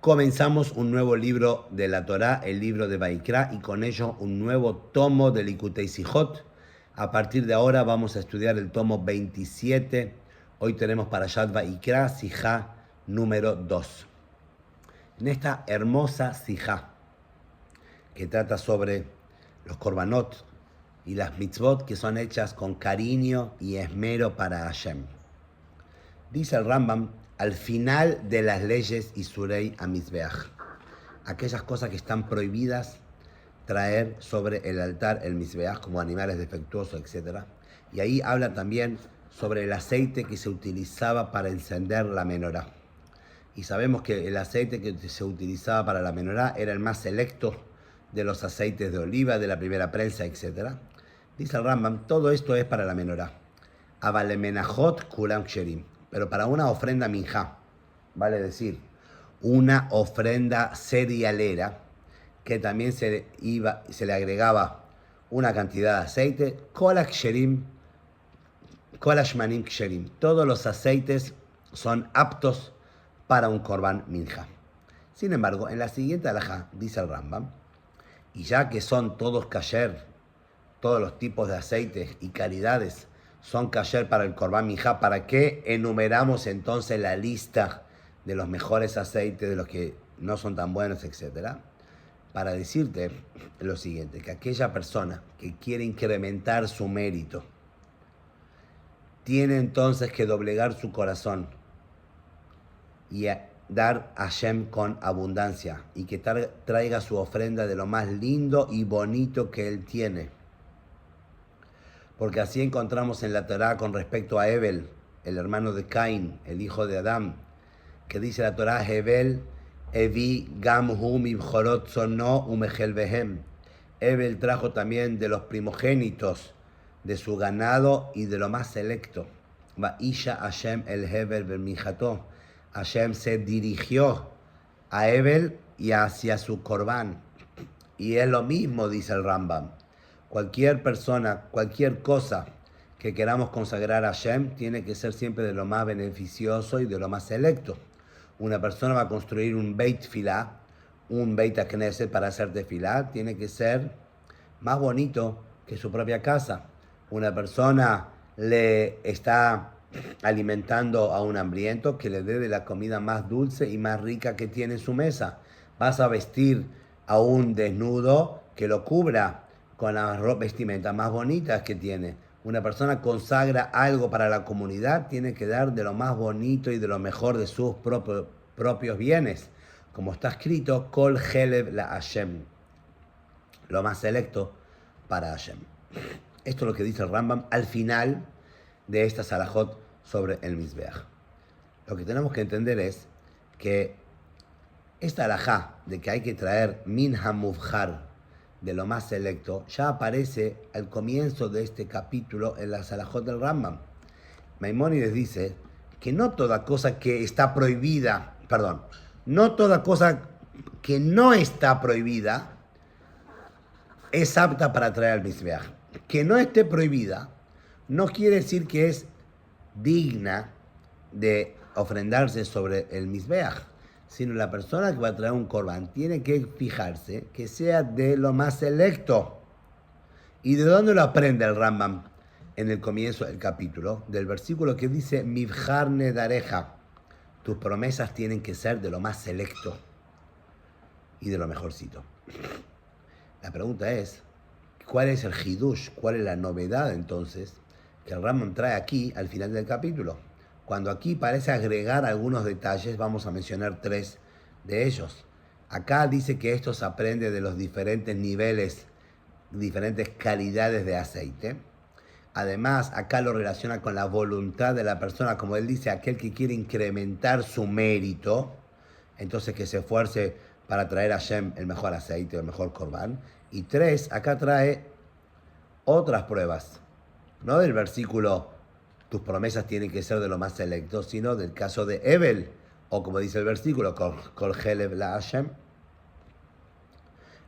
Comenzamos un nuevo libro de la Torá, el libro de Vaikra, y con ello un nuevo tomo de Likutei Sijot. A partir de ahora vamos a estudiar el tomo 27. Hoy tenemos Parashat Vaikra, Sijá número 2. En esta hermosa Sijá, que trata sobre los korbanot y las mitzvot que son hechas con cariño y esmero para Hashem. Dice el Rambam, al final de las leyes Isurei Amizbeach, aquellas cosas que están prohibidas traer sobre el altar el Mizbeach, como animales defectuosos, etc. Y ahí habla también sobre el aceite que se utilizaba para encender la menorá. Y sabemos que el aceite que se utilizaba para la menorá era el más selecto de los aceites de oliva, de la primera prensa, etc. Dice el Rambam, todo esto es para la menorá. Avalemenajot kulam ksherim. Pero para una ofrenda minjá, vale decir, una ofrenda cerealera, que también se le agregaba una cantidad de aceite, kol hashmanim ksherim. Todos los aceites son aptos para un korban minjá. Sin embargo, en la siguiente halajá, dice el Rambam, y ya que son todos kasher, todos los tipos de aceites y calidades son kasher para el korban minjá, ¿para qué enumeramos entonces la lista de los mejores aceites, de los que no son tan buenos, etcétera? Para decirte lo siguiente, que aquella persona que quiere incrementar su mérito tiene entonces que doblegar su corazón y dar a Hashem con abundancia, y que traiga su ofrenda de lo más lindo y bonito que él tiene. Porque así encontramos en la Torá con respecto a Hebel, el hermano de Caín, el hijo de Adán, que dice la Torá, Hebel evi gam hu mibchorot zono umechel behem. Hebel trajo también de los primogénitos de su ganado y de lo más selecto. Vaisha Hashem el Hebel bermijato. Hashem se dirigió a Hebel y hacia su corbán. Y es lo mismo, dice el Rambam. Cualquier persona, cualquier cosa que queramos consagrar a Hashem tiene que ser siempre de lo más beneficioso y de lo más selecto. Una persona va a construir un Beit Tefilá, un Beit HaKnesset para hacer tefilá, tiene que ser más bonito que su propia casa. Una persona le está alimentando a un hambriento, que le dé de la comida más dulce y más rica que tiene en su mesa. Vas a vestir a un desnudo, que lo cubra con las vestimentas más bonitas que tiene. Una persona consagra algo para la comunidad, tiene que dar de lo más bonito y de lo mejor de sus propios bienes. Como está escrito, Kol Helev la Hashem, lo más selecto para Hashem. Esto es lo que dice el Rambam al final de esta salahot sobre el Mizbeach. Lo que tenemos que entender es que esta halajá de que hay que traer min hamuvjar, de lo más selecto, ya aparece al comienzo de este capítulo en la salahot del Rambam. Maimónides dice que no toda cosa que está prohibida, no toda cosa que no está prohibida es apta para traer al Mizbeach. Que no esté prohibida no quiere decir que es digna de ofrendarse sobre el Mizbeach, sino la persona que va a traer un corbán tiene que fijarse que sea de lo más selecto. ¿Y de dónde lo aprende el Rambam? En el comienzo del capítulo, del versículo que dice, Mivjar nedareja, tus promesas tienen que ser de lo más selecto y de lo mejorcito. La pregunta es, ¿cuál es el hidush? ¿Cuál es la novedad entonces que el Rambam trae aquí al final del capítulo? Cuando aquí parece agregar algunos detalles, vamos a mencionar 3 de ellos. Acá dice que esto se aprende de los diferentes niveles, diferentes calidades de aceite. Además, acá lo relaciona con la voluntad de la persona, como él dice, aquel que quiere incrementar su mérito, entonces que se esfuerce para traer a Hashem el mejor aceite, el mejor corbán. Y 3, acá trae otras pruebas, no del versículo tus promesas tienen que ser de lo más selecto, sino del caso de Hebel, o como dice el versículo, Kol Helev la Hashem.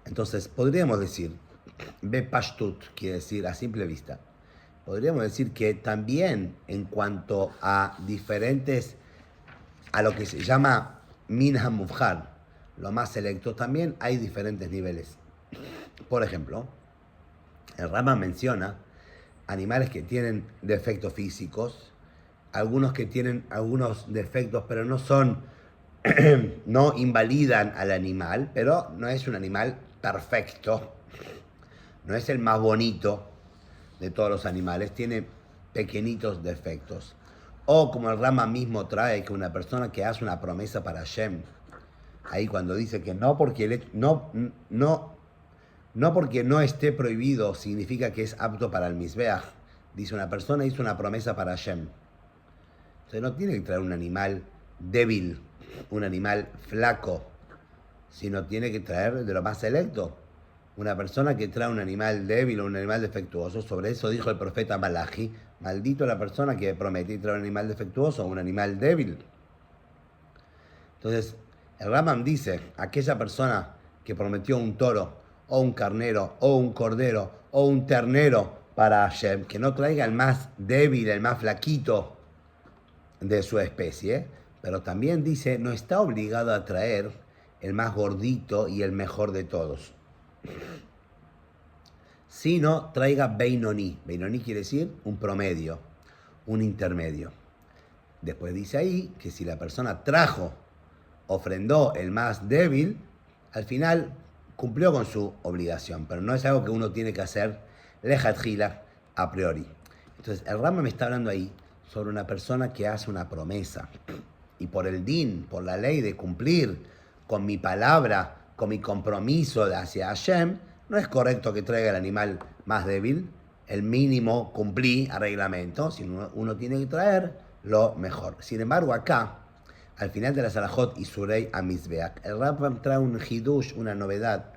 Entonces, podríamos decir, Be Pashtut, quiere decir a simple vista, podríamos decir que también en cuanto a lo que se llama Min HaMuvjar, lo más selecto, también hay diferentes niveles. Por ejemplo, el Rambam menciona animales que tienen defectos físicos, algunos que tienen algunos defectos, pero no son, no invalidan al animal, pero no es un animal perfecto, no es el más bonito de todos los animales, tiene pequeñitos defectos. O como el Rama mismo trae, que una persona que hace una promesa para Hashem, ahí cuando dice que no porque, no porque no esté prohibido significa que es apto para el Mizbeach. Dice, una persona hizo una promesa para Hashem. Entonces no tiene que traer un animal débil, un animal flaco, sino tiene que traer de lo más selecto. Una persona que trae un animal débil o un animal defectuoso, sobre eso dijo el profeta Malachi, maldito la persona que promete traer un animal defectuoso o un animal débil. Entonces, el Rambam dice, aquella persona que prometió un toro, o un carnero, o un cordero, o un ternero para Hashem, que no traiga el más débil, el más flaquito de su especie, pero también dice, no está obligado a traer el más gordito y el mejor de todos, sino traiga Beinoni. Beinoni quiere decir un promedio, un intermedio. Después dice ahí que si la persona ofrendó el más débil, al final cumplió con su obligación, pero no es algo que uno tiene que hacer lejatjila a priori. Entonces, el Rambam me está hablando ahí sobre una persona que hace una promesa y por el din, por la ley de cumplir con mi palabra, con mi compromiso hacia Hashem, no es correcto que traiga el animal más débil, el mínimo cumplí a reglamento, sino uno tiene que traer lo mejor. Sin embargo, acá, al final de la Salahot y Surei Amizbeach, el Rambam trae un hidush, una novedad.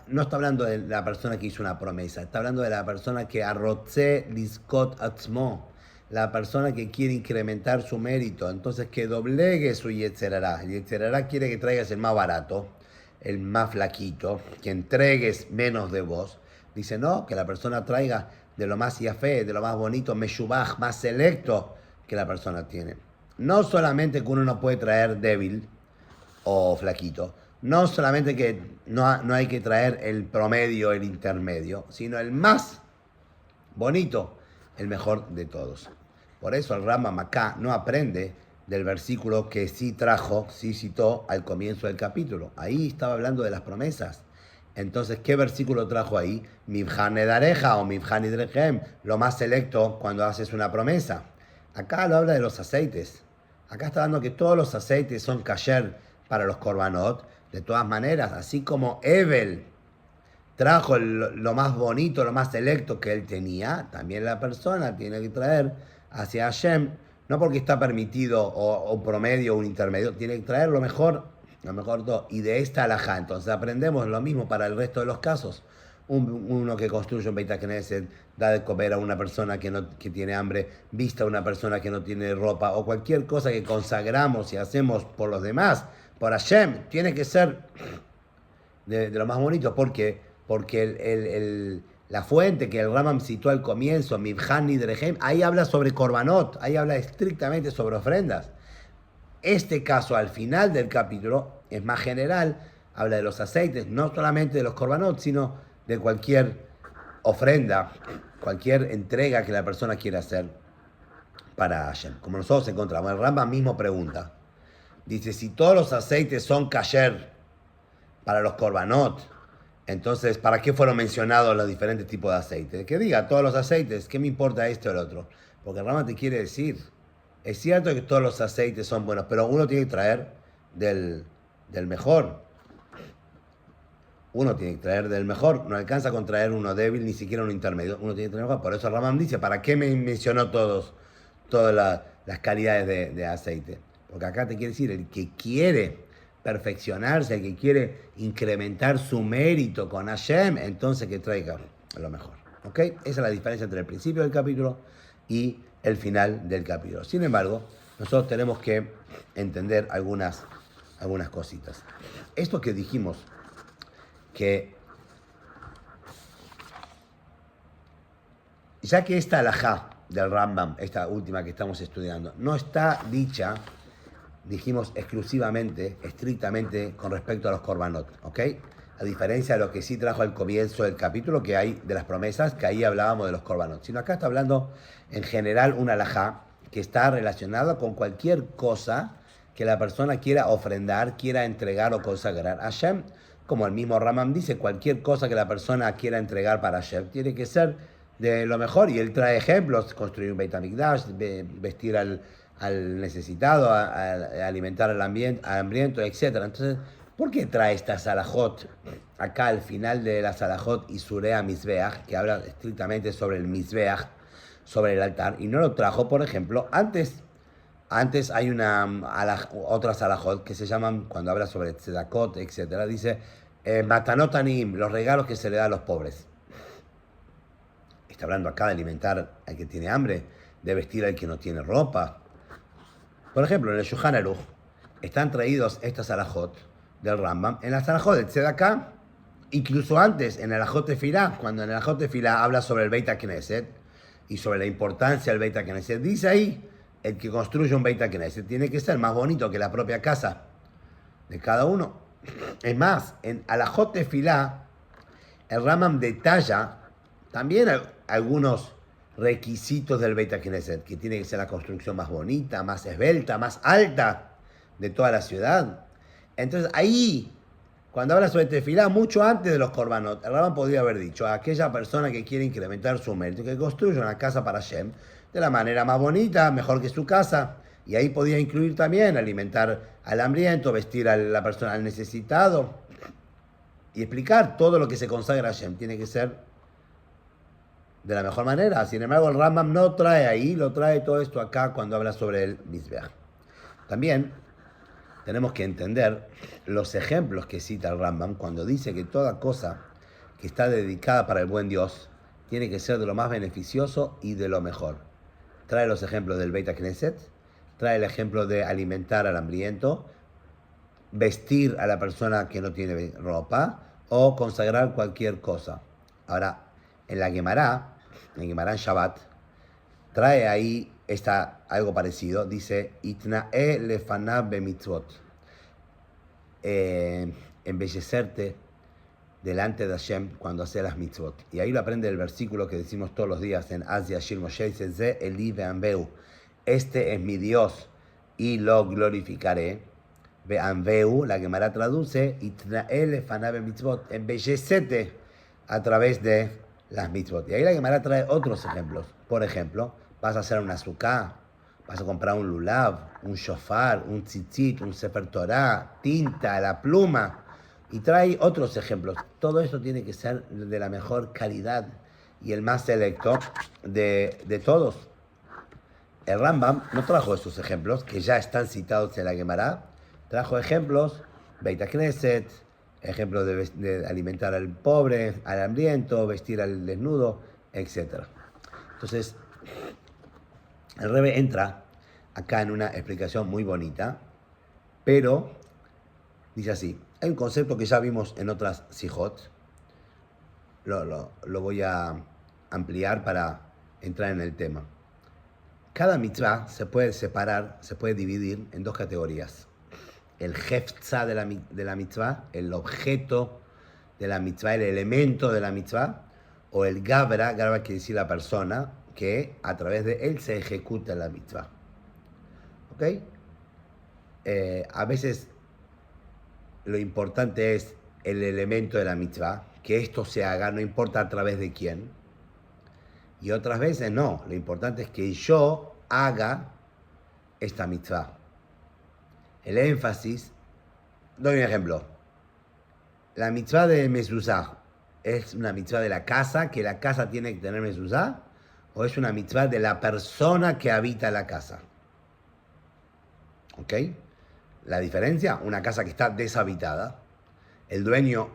No está hablando de la persona que hizo una promesa, está hablando de la persona que arrotze liskot atzmo, la persona que quiere incrementar su mérito, entonces que doblegue su yetzerará. El yetzerará quiere que traigas el más barato, el más flaquito, que entregues menos de vos. Dice, no, que la persona traiga de lo más yafé, de lo más bonito, meshubaj, más selecto que la persona tiene. No solamente que uno no puede traer débil o flaquito, no solamente que no hay que traer el promedio, el intermedio, sino el más bonito, el mejor de todos. Por eso el Rambam acá no aprende del versículo que sí citó al comienzo del capítulo. Ahí estaba hablando de las promesas. Entonces, ¿qué versículo trajo ahí? Mibhan edareja o Mibhan idrechem, lo más selecto cuando haces una promesa. Acá lo habla de los aceites. Acá está hablando que todos los aceites son kasher para los korbanot. De todas maneras, así como Evel trajo lo más bonito, lo más selecto que él tenía, también la persona tiene que traer hacia Hashem, no porque está permitido o un promedio o un intermedio, tiene que traer lo mejor todo. Y de esta alajá, entonces aprendemos lo mismo para el resto de los casos. Uno que construye un Beit HaKnesset, da de comer a una persona que tiene hambre, vista a una persona que no tiene ropa, o cualquier cosa que consagramos y hacemos por los demás, por Hashem, tiene que ser de lo más bonito. ¿Por qué? Porque la fuente que el Rambam citó al comienzo, Mibhan Nidrehem, ahí habla sobre korbanot, ahí habla estrictamente sobre ofrendas. Este caso, al final del capítulo, es más general, habla de los aceites, no solamente de los korbanot, sino de cualquier ofrenda, cualquier entrega que la persona quiera hacer para Hashem. Como nosotros encontramos, el Rambam mismo pregunta, dice, si todos los aceites son kasher para los korbanot, entonces, ¿para qué fueron mencionados los diferentes tipos de aceite? Que diga, todos los aceites, ¿qué me importa este o el otro? Porque el Rambam te quiere decir, es cierto que todos los aceites son buenos, pero uno tiene que traer del mejor. Uno tiene que traer del mejor, no alcanza con traer uno débil, ni siquiera uno intermedio, uno tiene que traer mejor. Por eso el Rambam dice, ¿para qué me mencionó todas las calidades de aceite? Porque acá te quiere decir, el que quiere perfeccionarse, el que quiere incrementar su mérito con Hashem, entonces que traiga lo mejor. ¿Ok? Esa es la diferencia entre el principio del capítulo y el final del capítulo. Sin embargo, nosotros tenemos que entender algunas cositas. Esto que dijimos, que ya que esta alajá del Rambam, esta última que estamos estudiando, no está dicha dijimos exclusivamente, estrictamente con respecto a los korbanot, ¿ok? A diferencia de lo que sí trajo al comienzo del capítulo, que hay de las promesas, que ahí hablábamos de los korbanot. Sino acá está hablando en general una alajá que está relacionada con cualquier cosa que la persona quiera ofrendar, quiera entregar o consagrar a Hashem. Como el mismo Rambam dice, cualquier cosa que la persona quiera entregar para Hashem tiene que ser de lo mejor. Y él trae ejemplos: construir un Beit HaMikdash, vestir al necesitado, a alimentar al hambriento, etc. Entonces, ¿por qué trae esta salahot acá al final de la salahot y Surea Mizbeach, que habla estrictamente sobre el Mizbeach, sobre el altar, y no lo trajo, por ejemplo, antes? Antes hay otras salahot que se llaman, cuando habla sobre tzedakot, etc., dice matanot anim, los regalos que se le da a los pobres. Está hablando acá de alimentar al que tiene hambre, de vestir al que no tiene ropa. Por ejemplo, en el Shulchan Aruch están traídos estas salahot del Rambam en la salahot del Tzedaká, incluso antes en el Alajot Tefilá, cuando en el Alajot Tefilá habla sobre el Beit HaKnesset y sobre la importancia del Beit HaKnesset. Dice ahí, el que construye un Beit HaKnesset tiene que ser más bonito que la propia casa de cada uno. Es más, en Alajot Tefilá, el Rambam detalla también algunos requisitos del Beit HaKnesset, que tiene que ser la construcción más bonita, más esbelta, más alta de toda la ciudad. Entonces ahí, cuando habla sobre Tefilá, mucho antes de los korbanot, el Rambam podría haber dicho a aquella persona que quiere incrementar su mérito, que construya una casa para Hashem de la manera más bonita, mejor que su casa. Y ahí podía incluir también alimentar al hambriento, vestir a la persona, al necesitado, y explicar todo lo que se consagra a Hashem. Tiene que ser de la mejor manera. Sin embargo, el Rambam no trae ahí, lo trae todo esto acá cuando habla sobre el Mizbeach. También tenemos que entender los ejemplos que cita el Rambam cuando dice que toda cosa que está dedicada para el buen Dios tiene que ser de lo más beneficioso y de lo mejor. Trae los ejemplos del Beit HaKnesset, trae el ejemplo de alimentar al hambriento, vestir a la persona que no tiene ropa o consagrar cualquier cosa. Ahora, en la Gemara en Shabbat, trae ahí algo parecido. Dice, Itnae lefanav bemitzvot. Embellecerte delante de Hashem cuando hace las mitzvot. Y ahí lo aprende el versículo que decimos todos los días en Asia Shir Moshe, dice, Ze Eli ve'anveu. Este es mi Dios y lo glorificaré. Ve'anveu, la Gemara traduce, Itnae lefanav bemitzvot. Embellecete a través de las mitzvot. Y ahí la Gemara trae otros ejemplos. Por ejemplo, vas a hacer una azúcar, vas a comprar un lulav, un shofar, un tzitzit, un sefer Torah, tinta, la pluma, y trae otros ejemplos. Todo esto tiene que ser de la mejor calidad y el más selecto de todos. El Rambam no trajo esos ejemplos, que ya están citados en la Gemara. Trajo ejemplos, Beit HaKnesset, ejemplos de alimentar al pobre, al hambriento, vestir al desnudo, etc. Entonces, el Rebbe entra acá en una explicación muy bonita, pero dice así: hay un concepto que ya vimos en otras sijot, lo voy a ampliar para entrar en el tema. Cada mitzvah se puede separar, se puede dividir en dos categorías. El hefza de la mitzvah, el objeto de la mitzvah, el elemento de la mitzvah, o el gabra quiere decir la persona, que a través de él se ejecuta la mitzvah. ¿Ok? A veces lo importante es el elemento de la mitzvah, que esto se haga, no importa a través de quién. Y otras veces no, lo importante es que yo haga esta mitzvah. El énfasis, doy un ejemplo. La mitzvah de mezuzá, ¿es una mitzvah de la casa, que la casa tiene que tener mezuzá? ¿O es una mitzvah de la persona que habita la casa? ¿Ok? La diferencia, una casa que está deshabitada, el dueño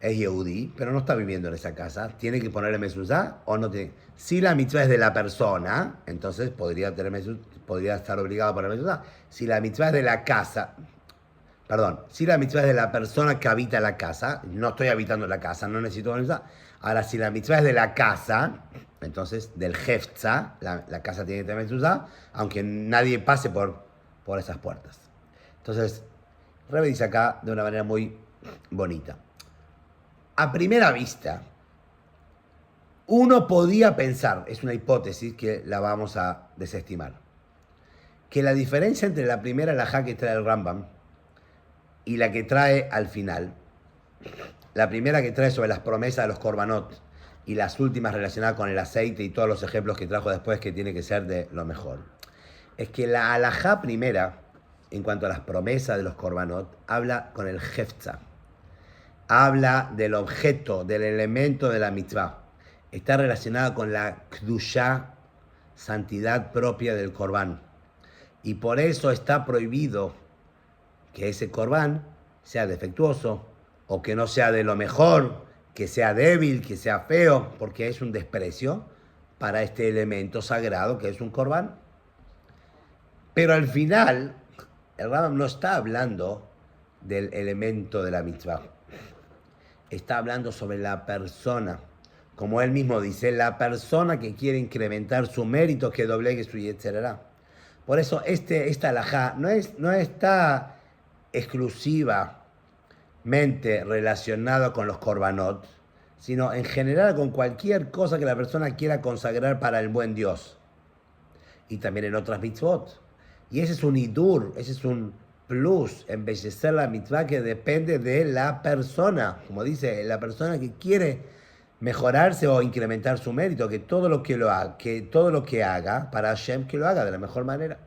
es yehudí, pero no está viviendo en esa casa, ¿tiene que ponerle mezuzá o no tiene? Si la mitzvah es de la persona, entonces podría estar obligado a poner mezuzá. Si la mitzvah es de la casa, si la mitzvah es de la persona que habita la casa, no estoy habitando la casa, no necesito mezuzá. Ahora, si la mitzvah es de la casa, entonces del hefza, la casa tiene que tener mezuzá, aunque nadie pase por esas puertas. Entonces, Rebbe dice acá de una manera muy bonita. A primera vista, uno podía pensar, es una hipótesis que la vamos a desestimar, que la diferencia entre la primera halajá que trae el Rambam y la que trae al final, la primera que trae sobre las promesas de los korbanot y las últimas relacionadas con el aceite y todos los ejemplos que trajo después que tiene que ser de lo mejor, es que la halajá primera, en cuanto a las promesas de los korbanot, habla con el hefza, habla del objeto, del elemento de la mitzvah. Está relacionada con la kdushá, santidad propia del corbán. Y por eso está prohibido que ese corbán sea defectuoso o que no sea de lo mejor, que sea débil, que sea feo, porque es un desprecio para este elemento sagrado que es un corbán. Pero al final, el Rambam no está hablando del elemento de la mitzvah. Está hablando sobre la persona. Como él mismo dice, la persona que quiere incrementar su mérito, que doblegue su yetzerará. Por eso esta halajá no está exclusivamente relacionada con los korbanot, sino en general con cualquier cosa que la persona quiera consagrar para el buen Dios. Y también en otras mitzvot. Y ese es un idur, ese es un plus, embellecer la mitzvah que depende de la persona. Como dice, la persona que quiere mejorarse o incrementar su mérito, que todo lo que haga para Hashem, que lo haga de la mejor manera.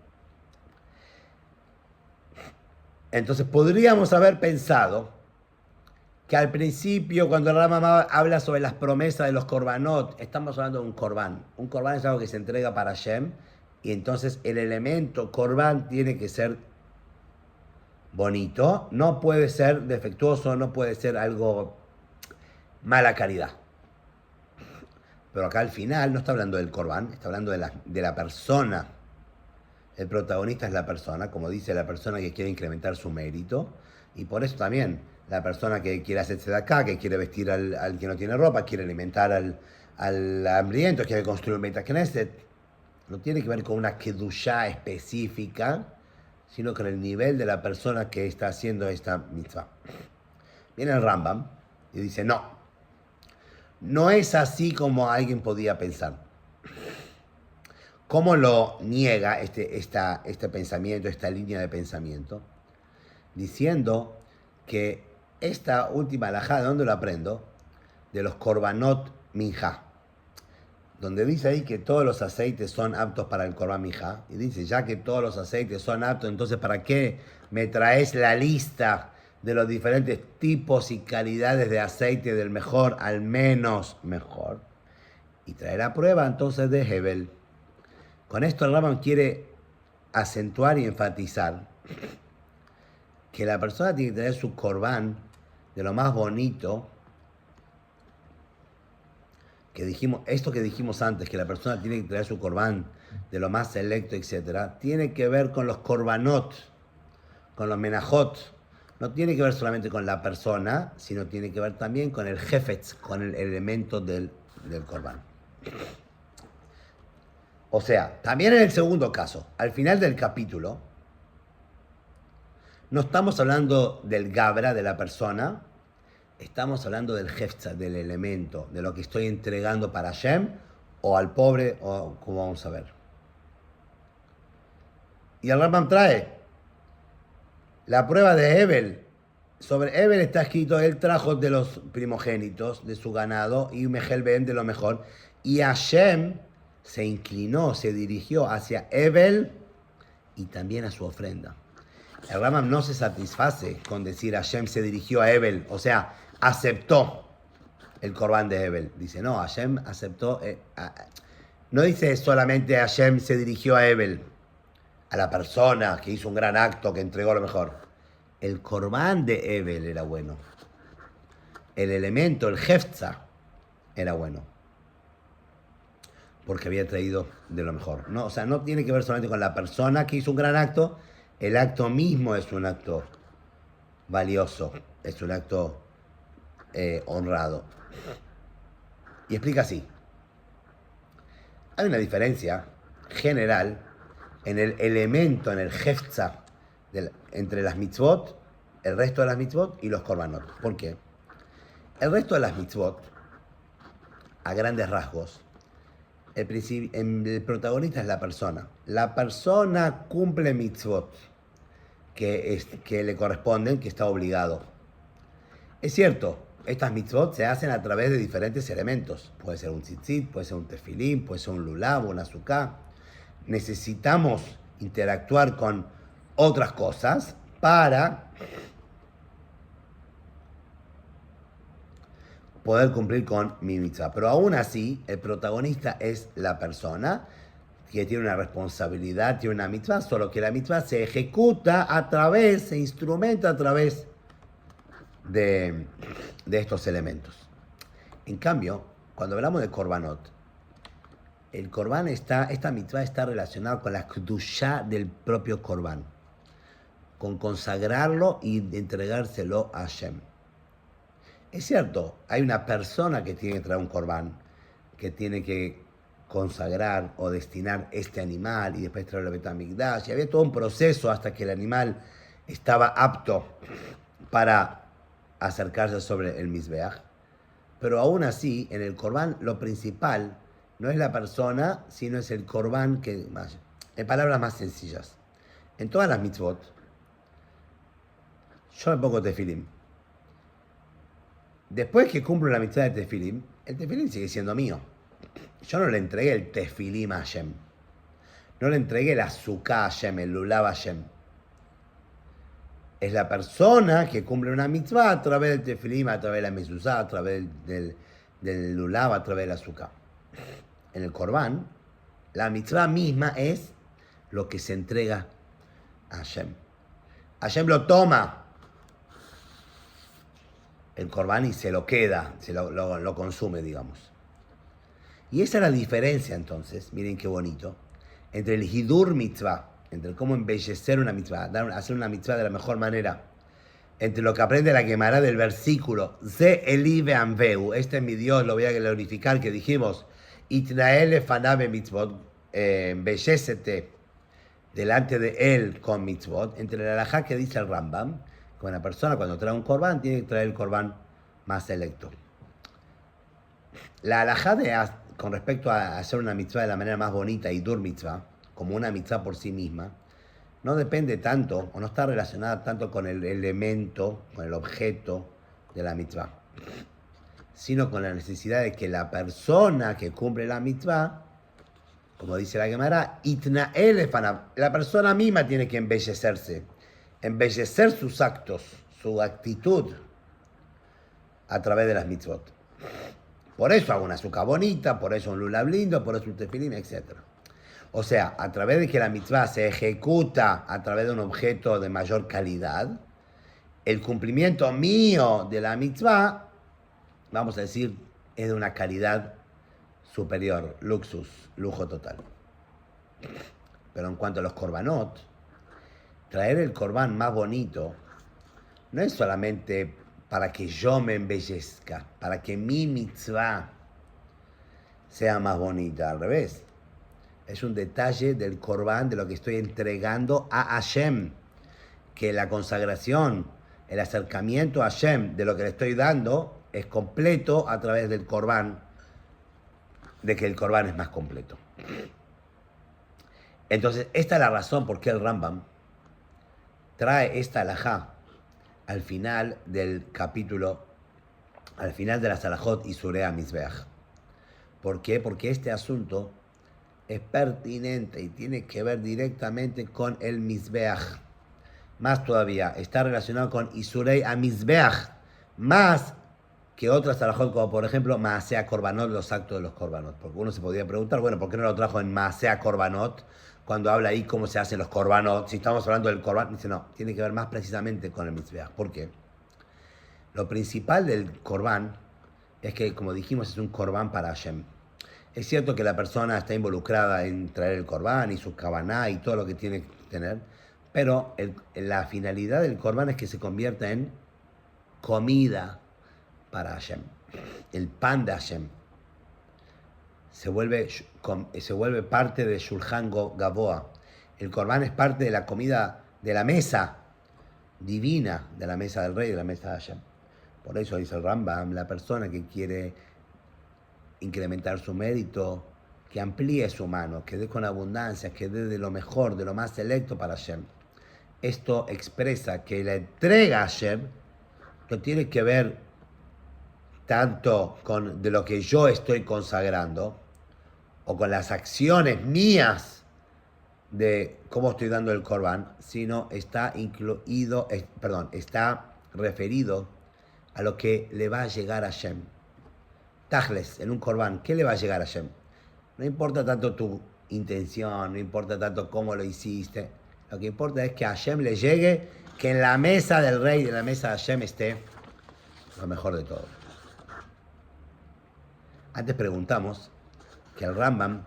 Entonces podríamos haber pensado que al principio, cuando el Rambam habla sobre las promesas de los korbanot, estamos hablando de un corbán. Un corbán es algo que se entrega para Hashem, y entonces el elemento corbán tiene que ser bonito, no puede ser defectuoso, no puede ser algo mala calidad. Pero acá al final no está hablando del corbán, está hablando de la persona. El protagonista es la persona, como dice, la persona que quiere incrementar su mérito. Y por eso también la persona que quiere hacerse de acá, que quiere vestir al que no tiene ropa, quiere alimentar al hambriento, quiere construir un Beit Knesset, no tiene que ver con una kedushá específica, sino con el nivel de la persona que está haciendo esta mitzvah. Viene el Rambam y dice, no es así como alguien podía pensar. ¿Cómo lo niega este pensamiento, esta línea de pensamiento? Diciendo que esta última halajá, ¿de dónde lo aprendo? De los korbanot minjá, donde dice ahí que todos los aceites son aptos para el corbán minjá. Y dice, ya que todos los aceites son aptos, entonces ¿para qué me traes la lista de los diferentes tipos y calidades de aceite, del mejor al menos mejor? Y trae la prueba entonces de Hebel. Con esto el Rambam quiere acentuar y enfatizar que la persona tiene que tener su corbán de lo más bonito, que dijimos, esto que dijimos antes, que la persona tiene que tener su corbán de lo más selecto, etc., tiene que ver con los korbanot, con los menajot. No tiene que ver solamente con la persona, sino tiene que ver también con el jefetz, con el elemento del corbán. O sea, también en el segundo caso, al final del capítulo, no estamos hablando del gabra, de la persona, estamos hablando del hefza, del elemento, de lo que estoy entregando para Hashem, o al pobre, o como vamos a ver. Y el Rambam trae la prueba de Hebel. Sobre Hebel está escrito, él trajo de los primogénitos de su ganado, y Mejel Ben de lo mejor, y Hashem se inclinó, se dirigió hacia Hebel y también a su ofrenda. El Rambam no se satisface con decir Hashem se dirigió a Hebel, o sea, aceptó el corbán de Hebel. Dice, no, Hashem aceptó, no dice solamente Hashem se dirigió a Hebel, a la persona que hizo un gran acto, que entregó lo mejor. El corbán de Hebel era bueno. El elemento, el hefza, era bueno. Porque había traído de lo mejor. No, o sea, no tiene que ver solamente con la persona que hizo un gran acto. El acto mismo es un acto valioso. Es un acto honrado. Y explica así. Hay una diferencia general en el elemento, en el hefza, entre las mitzvot, el resto de las mitzvot y los korbanot. ¿Por qué? El resto de las mitzvot, a grandes rasgos, el protagonista es la persona. La persona cumple mitzvot que le corresponden, que está obligado. Es cierto, estas mitzvot se hacen a través de diferentes elementos. Puede ser un tzitzit, puede ser un tefilín, puede ser un lulav, un azúcar. Necesitamos interactuar con otras cosas para poder cumplir con mi mitzvah. Pero aún así, el protagonista es la persona que tiene una responsabilidad, tiene una mitzvah, solo que la mitzvah se ejecuta a través, se instrumenta a través de estos elementos. En cambio, cuando hablamos de korbanot, el korban esta mitzvah está relacionada con la kedushá del propio korban, con consagrarlo y entregárselo a Hashem. Es cierto, hay una persona que tiene que traer un korban, que tiene que consagrar o destinar este animal y después traerlo a Bet HaMikdash. Y había todo un proceso hasta que el animal estaba apto para acercarse sobre el Mizbeach. Pero aún así, en el korban lo principal no es la persona, sino es el korban que, en palabras más sencillas. En todas las mitzvot, yo me pongo tefilim. Después que cumplo la mitzvah de tefilim, el tefilim sigue siendo mío. Yo no le entregué el tefilim a Hashem. No le entregué el azúcar a Hashem, el lulav a Hashem. Es la persona que cumple una mitzvah a través del tefilim, a través de la mezuzá, a través del lulav, a través del azúcar. En el korban, la mitzvah misma es lo que se entrega a Hashem. Hashem lo toma, el korban, y se lo queda, lo consume, digamos. Y esa es la diferencia, entonces, miren qué bonito, entre el hidur mitzvah, entre cómo embellecer una mitzvah, hacer una mitzvah de la mejor manera, entre lo que aprende la Gemara del versículo, Ze Eli ve'anveu, este es mi Dios, lo voy a glorificar, que dijimos, Itnael fanabe mitzvot, embellécete delante de él con mitzvot, entre la halajá que dice el Rambam, que una persona cuando trae un korban tiene que traer el korban más selecto. La halajá con respecto a hacer una mitzvah de la manera más bonita, hidur mitzvah, como una mitzvah por sí misma, no depende tanto, o no está relacionada tanto con el elemento, con el objeto de la mitzvah, sino con la necesidad de que la persona que cumple la mitzvah, como dice la Gemara, itnael efanav, la persona misma tiene que embellecerse, embellecer sus actos, su actitud a través de las mitzvot. Por eso hago una azúcar bonita, por eso un lulav lindo, por eso un tefilim, etc. O sea, a través de que la mitzvah se ejecuta a través de un objeto de mayor calidad, el cumplimiento mío de la mitzvah, vamos a decir, es de una calidad superior, luxus, lujo total. Pero en cuanto a los korbanot, traer el korban más bonito no es solamente para que yo me embellezca, para que mi mitzvah sea más bonita, al revés. Es un detalle del korban, de lo que estoy entregando a Hashem, que la consagración, el acercamiento a Hashem de lo que le estoy dando es completo a través del korban, de que el korban es más completo. Entonces, esta es la razón por qué el Rambam trae esta halajá al final del capítulo, al final de las halajot Isurei HaMizbeach. ¿Por qué? Porque este asunto es pertinente y tiene que ver directamente con el Mizbeach. Más todavía, está relacionado con Isurei HaMizbeach, más que otras halajot, como por ejemplo Maaseh Korbanot, los actos de los Korbanot. Porque uno se podría preguntar, bueno, ¿por qué no lo trajo en Maaseh Korbanot? Cuando habla ahí cómo se hacen los korbanot, si estamos hablando del korban, dice no, tiene que ver más precisamente con el mitzvah. ¿Por qué? Lo principal del korban es que, como dijimos, es un korban para Hashem. Es cierto que la persona está involucrada en traer el korban y su kavaná y todo lo que tiene que tener, pero la finalidad del korban es que se convierta en comida para Hashem. El pan de Hashem se vuelve parte de Shulchan Gavoa. El korban es parte de la comida de la mesa divina, de la mesa del rey, de la mesa de Hashem. Por eso dice el Rambam, la persona que quiere incrementar su mérito, que amplíe su mano, que dé con abundancia, que dé de lo mejor, de lo más selecto para Hashem. Esto expresa que la entrega a Hashem no tiene que ver tanto con de lo que yo estoy consagrando o con las acciones mías de cómo estoy dando el Corban, sino está está referido a lo que le va a llegar a Hashem. Tajles, en un Corban, ¿qué le va a llegar a Hashem? No importa tanto tu intención, no importa tanto cómo lo hiciste. Lo que importa es que a Hashem le llegue, que en la mesa del rey, en la mesa de Hashem esté lo mejor de todo. Antes preguntamos que el Rambam,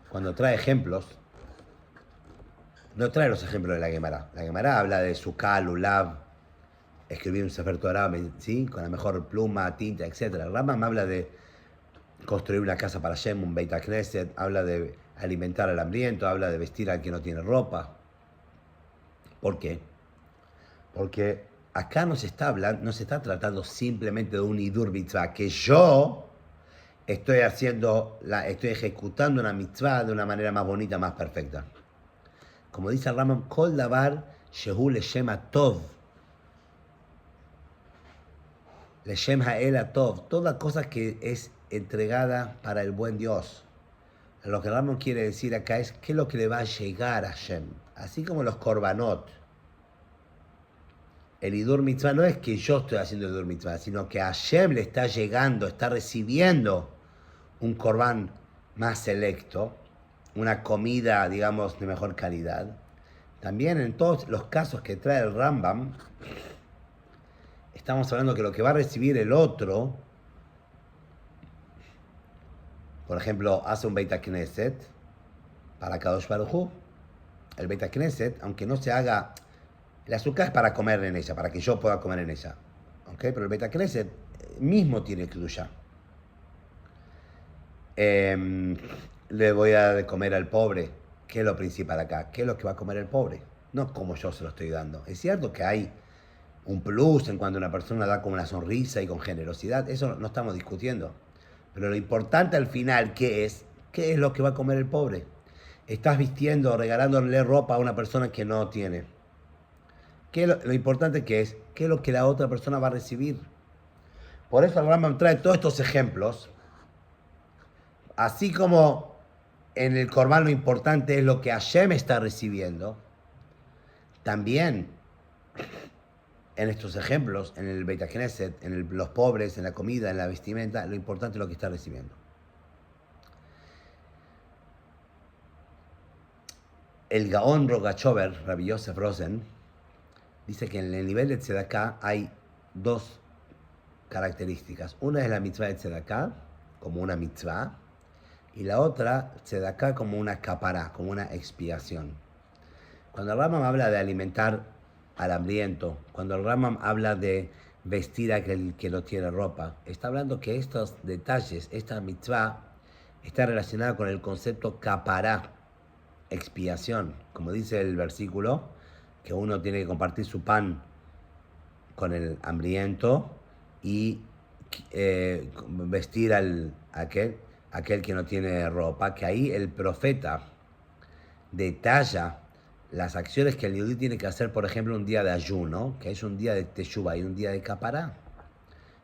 cuando trae ejemplos, no trae los ejemplos de la Gemara. La Gemara habla de Sukkah, Lulav, escribir un Sefer Torah, ¿sí? Con la mejor pluma, tinta, etc. El Rambam habla de construir una casa para Hashem, un Beit HaKnesset, habla de alimentar al hambriento, habla de vestir al que no tiene ropa. ¿Por qué? Porque acá no se está tratando simplemente de un Hidur Mitzvah, que yo estoy ejecutando una mitzvah de una manera más bonita, más perfecta. Como dice el Rambam, Kol Davar Shehu Leshem HaTov, Leshem Ha'el HaTov, toda cosa que es entregada para el buen Dios. Lo que el Rambam quiere decir acá es qué es lo que le va a llegar a Hashem. Así como los korbanot. El Hidur Mitzvah no es que yo estoy haciendo el Hidur Mitzvah, sino que a Hashem le está llegando, está recibiendo un korban más selecto, una comida, digamos, de mejor calidad. También en todos los casos que trae el Rambam, estamos hablando que lo que va a recibir el otro, por ejemplo, hace un Beit HaKnesset para Kadosh Baruj Hu. El Beit HaKnesset, aunque no se haga, el azúcar es para comer en ella, para que yo pueda comer en ella. ¿Okay? Pero el Beit HaKnesset mismo tiene Kedusha. Le voy a dar de comer al pobre. ¿Qué es lo principal acá? ¿Qué es lo que va a comer el pobre? No como yo se lo estoy dando. Es cierto que hay un plus en cuando una persona da con una sonrisa y con generosidad. Eso no estamos discutiendo. Pero lo importante al final, ¿qué es lo que va a comer el pobre? Estás vistiendo, regalándole ropa a una persona que no tiene. Lo importante qué es lo que la otra persona va a recibir. Por eso el Rambam trae todos estos ejemplos. Así como en el Corban lo importante es lo que Hashem está recibiendo, también en estos ejemplos, en el Beit HaKnesset, los pobres, en la comida, en la vestimenta, lo importante es lo que está recibiendo. El Gaón Rogachover, Rabbi Yosef Rosen, dice que en el nivel de Tzedaká hay dos características. Una es la mitzvah de Tzedaká, como una mitzvah, y la otra, Tzedaká, como una capará, como una expiación. Cuando el Rambam habla de alimentar al hambriento, cuando el Rambam habla de vestir a aquel que no tiene ropa, está hablando que estos detalles, esta mitzvah, está relacionada con el concepto capará, expiación. Como dice el versículo, que uno tiene que compartir su pan con el hambriento y vestir aquel que no tiene ropa, que ahí el profeta detalla las acciones que el judío tiene que hacer, por ejemplo, un día de ayuno, que es un día de teshuvah y un día de capará,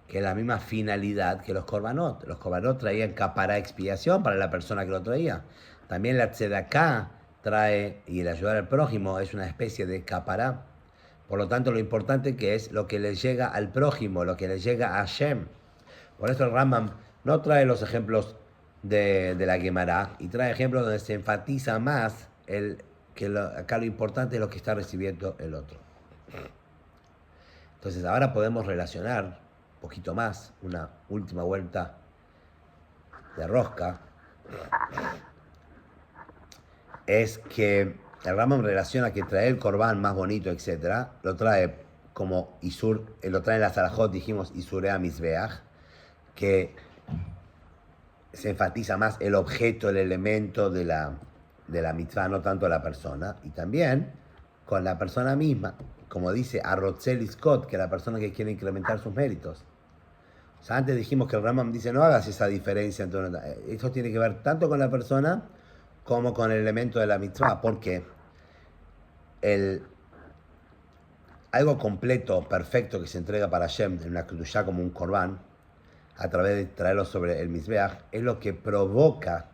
que es la misma finalidad que los korbanot. Los korbanot traían capará, expiación para la persona que lo traía. También la tzedaká trae, y el ayudar al prójimo es una especie de capará. Por lo tanto, lo importante que es lo que le llega al prójimo, lo que le llega a Hashem. Por eso el Rambam no trae los ejemplos de la Gemara y trae ejemplos donde se enfatiza más acá lo importante es lo que está recibiendo el otro. Entonces ahora podemos relacionar un poquito más, una última vuelta de rosca, es que el Rambam relaciona que trae el Corban más bonito, etc., lo trae como Isur, lo trae en la Sarajot, dijimos Isurea Mizbeach, que se enfatiza más el objeto, el elemento de la mitzvah, no tanto la persona. Y también con la persona misma, como dice Arrotzel Scott, que es la persona que quiere incrementar sus méritos. O sea, antes dijimos que el Rambam dice no hagas esa diferencia. Esto tiene que ver tanto con la persona como con el elemento de la mitzvah, porque algo completo, perfecto, que se entrega para Hashem en una kedushá como un korban, a través de traerlo sobre el Mizbeach, es lo que provoca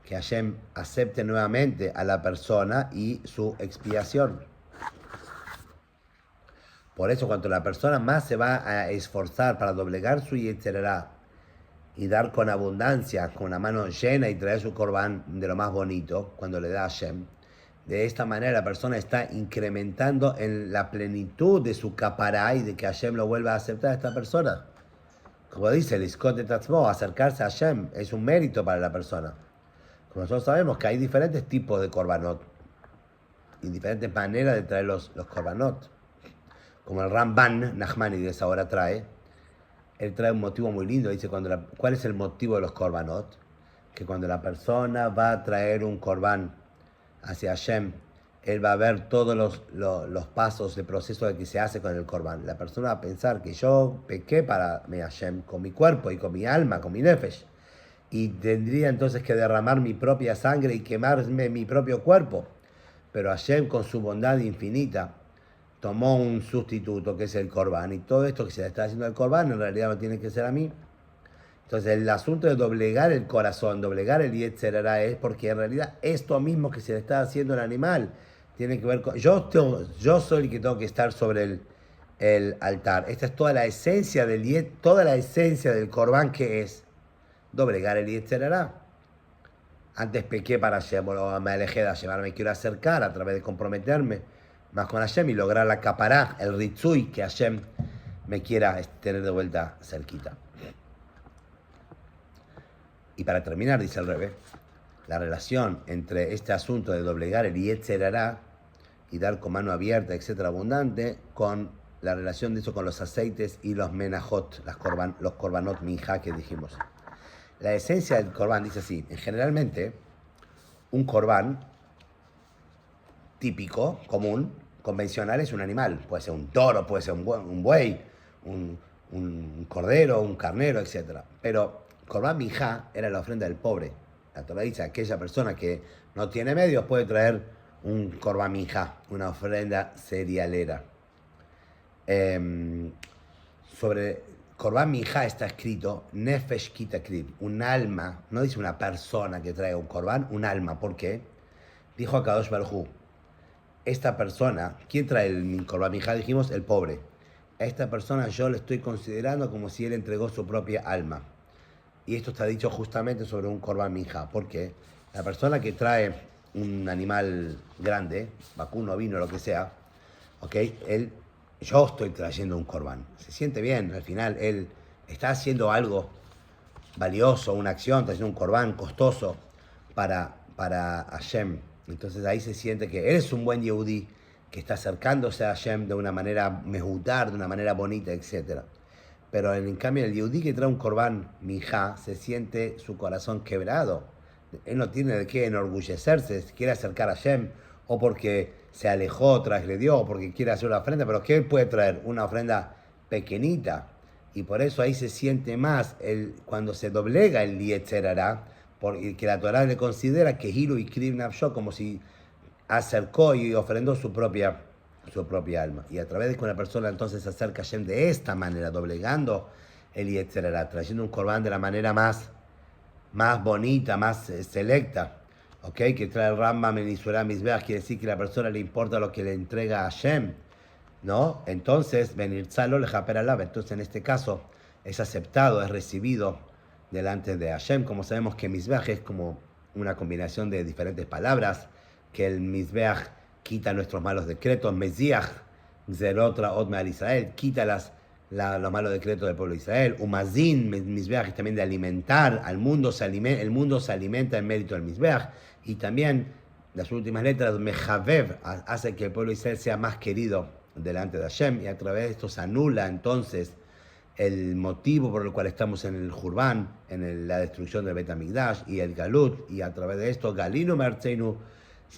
que Hashem acepte nuevamente a la persona y su expiación. Por eso, cuando la persona más se va a esforzar para doblegar su yetzerará y dar con abundancia, con una mano llena y traer su korban de lo más bonito, cuando le da a Hashem, de esta manera la persona está incrementando en la plenitud de su capará y de que Hashem lo vuelva a aceptar a esta persona. Como dice el Iskot de Tatzmo, acercarse a Hashem es un mérito para la persona. Como nosotros sabemos que hay diferentes tipos de korbanot y diferentes maneras de traer los korbanot. Como el Ramban Nachmani de esa hora trae, él trae un motivo muy lindo. Dice, ¿cuál es el motivo de los korbanot? Que cuando la persona va a traer un korban hacia Hashem, él va a ver todos los pasos, el proceso de que se hace con el korban. La persona va a pensar que yo pequé para mi Hashem, con mi cuerpo y con mi alma, con mi nefesh, y tendría entonces que derramar mi propia sangre y quemarme mi propio cuerpo. Pero Hashem, con su bondad infinita, tomó un sustituto que es el korban, y todo esto que se le está haciendo al korban en realidad no tiene que ser a mí. Entonces el asunto de doblegar el corazón, doblegar el yetzerará, es porque en realidad esto mismo que se le está haciendo al animal tiene que ver con... Yo soy el que tengo que estar sobre el altar. Esta es toda la esencia toda la esencia del corbán, que es doblegar el yetzerará. Antes pequé para Hashem, o me alejé de Hashem, ahora me quiero acercar a través de comprometerme más con Hashem y lograr la capará, el ritzui, que Hashem me quiera tener de vuelta cerquita. Y para terminar, dice el Rebbe, la relación entre este asunto de doblegar el yetzerará y dar con mano abierta, etcétera, abundante, con la relación de eso con los aceites y los menajot, los korbanot minja que dijimos. La esencia del korban dice así: generalmente, un korban típico, común, convencional, es un animal. Puede ser un toro, puede ser un buey, un cordero, un carnero, etcétera. Pero Korban Minjá era la ofrenda del pobre. La Torah dice, aquella persona que no tiene medios puede traer un Korban Minjá, una ofrenda cerealera. Sobre Korban Minjá está escrito Nefesh Kitakrib, un alma, no dice una persona que trae un Korban, un alma. ¿Por qué? Dijo a Kadosh Baruj Hu, esta persona, ¿quién trae el Korban Minjá? Dijimos, el pobre. A esta persona yo le estoy considerando como si él entregó su propia alma. Y esto está dicho justamente sobre un korban minja, porque la persona que trae un animal grande, vacuno, vino, lo que sea, ¿okay? Yo estoy trayendo un korban. Se siente bien, al final él está haciendo algo valioso, una acción, está haciendo un korban costoso para Hashem. Entonces ahí se siente que él es un buen yehudí que está acercándose a Hashem de una manera mejudar, de una manera bonita, etc. Pero en cambio el yehudí que trae un korban minjá se siente su corazón quebrado. Él no tiene de qué enorgullecerse, se quiere acercar a Hashem, o porque se alejó, transgredió, o porque quiere hacer una ofrenda, pero ¿qué puede traer? Una ofrenda pequeñita. Y por eso ahí se siente más cuando se doblega el yetzerará, porque la Torah le considera que Hilu y Kriv Nafsho, como si acercó y ofrendó su propia alma. Y a través de que una persona entonces se acerca a Hashem de esta manera, doblegando el yetzerará, trayendo un korban de la manera más bonita, más selecta, ¿okay? Que trae el Rambam en Isurah Mizbeach, quiere decir que a la persona le importa lo que le entrega a Hashem, ¿no? Entonces, venir tzalo le japer alab. Entonces, en este caso, es aceptado, es recibido delante de Hashem. Como sabemos que Mizbeach es como una combinación de diferentes palabras, que el Mizbeach quita nuestros malos decretos, Meziach, Zerot Raot Me'al Israel, quita los malos decretos del pueblo de Israel. Umazin, Mizbeach, también de alimentar al mundo, el mundo se alimenta en mérito del Mizbeach. Y también las últimas letras, Mejavev, hace que el pueblo de Israel sea más querido delante de Hashem, y a través de esto se anula entonces el motivo por el cual estamos en el Jurban, en la destrucción del Bet HaMikdash y el Galut, y a través de esto Galinu Mertzeinu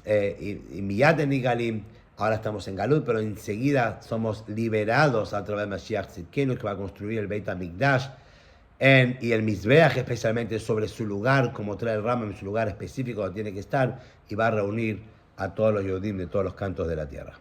y Miyaten y Galim, Ahora estamos en Galut, pero enseguida somos liberados a través de Mashiach Tzidkenu, que va a construir el Beit HaMikdash, y el Mizbeach especialmente sobre su lugar, como trae el Rambam en su lugar específico donde tiene que estar, y va a reunir a todos los Yehudim de todos los cantos de la tierra.